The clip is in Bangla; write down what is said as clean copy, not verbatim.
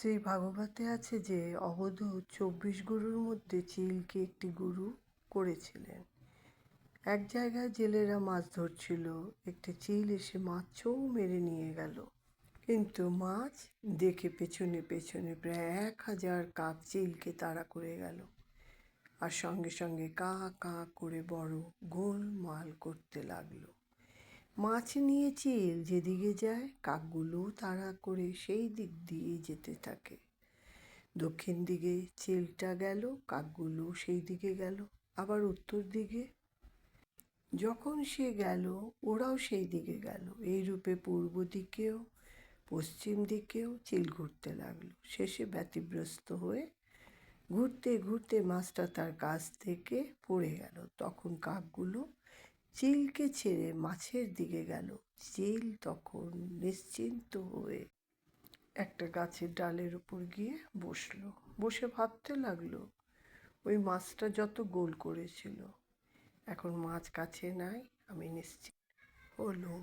শ্রী ভাগবতে আছে যে অবধূত 24 গুরুর মধ্যে চিলকে একটি গুরু করেছিলেন। এক জায়গায় জেলেরা মাছ ধরছিল, একটি চিল এসে মাছ ছৌ মেরে নিয়ে গেল। কিন্তু মাছ দেখে পেছনে পেছনে প্রায় 1000 কাক চিলকে তাড়া করে গেল, আর সঙ্গে সঙ্গে কা কা করে বড় গোলমাল করতে লাগলো। মাছ নিয়ে চিল যেদিকে যায়, কাকগুলো তাড়া করে সেই দিক দিয়ে যেতে থাকে। দক্ষিণ দিকে চিলটা গেল, কাকগুলো সেই দিকে গেল, আবার উত্তর দিকে যখন সে গেল ওরাও সেই দিকে গেল। এইরূপে পূর্ব দিকেও পশ্চিম দিকেও চিল ঘুরতে লাগলো। শেষে ব্যতিব্যস্ত হয়ে ঘুরতে ঘুরতে মাছটা তার কাছ থেকে পড়ে গেল। তখন কাকগুলো চিলকে ছেড়ে মাছের দিকে গেল। চিল তখন নিশ্চিন্ত হয়ে একটা গাছের ডালের উপর গিয়ে বসলো। বসে ভাবতে লাগলো, ওই মাছটা যত গোল করেছিল, এখন মাছ কাছে নাই, আমি নিশ্চিন্ত হলুম।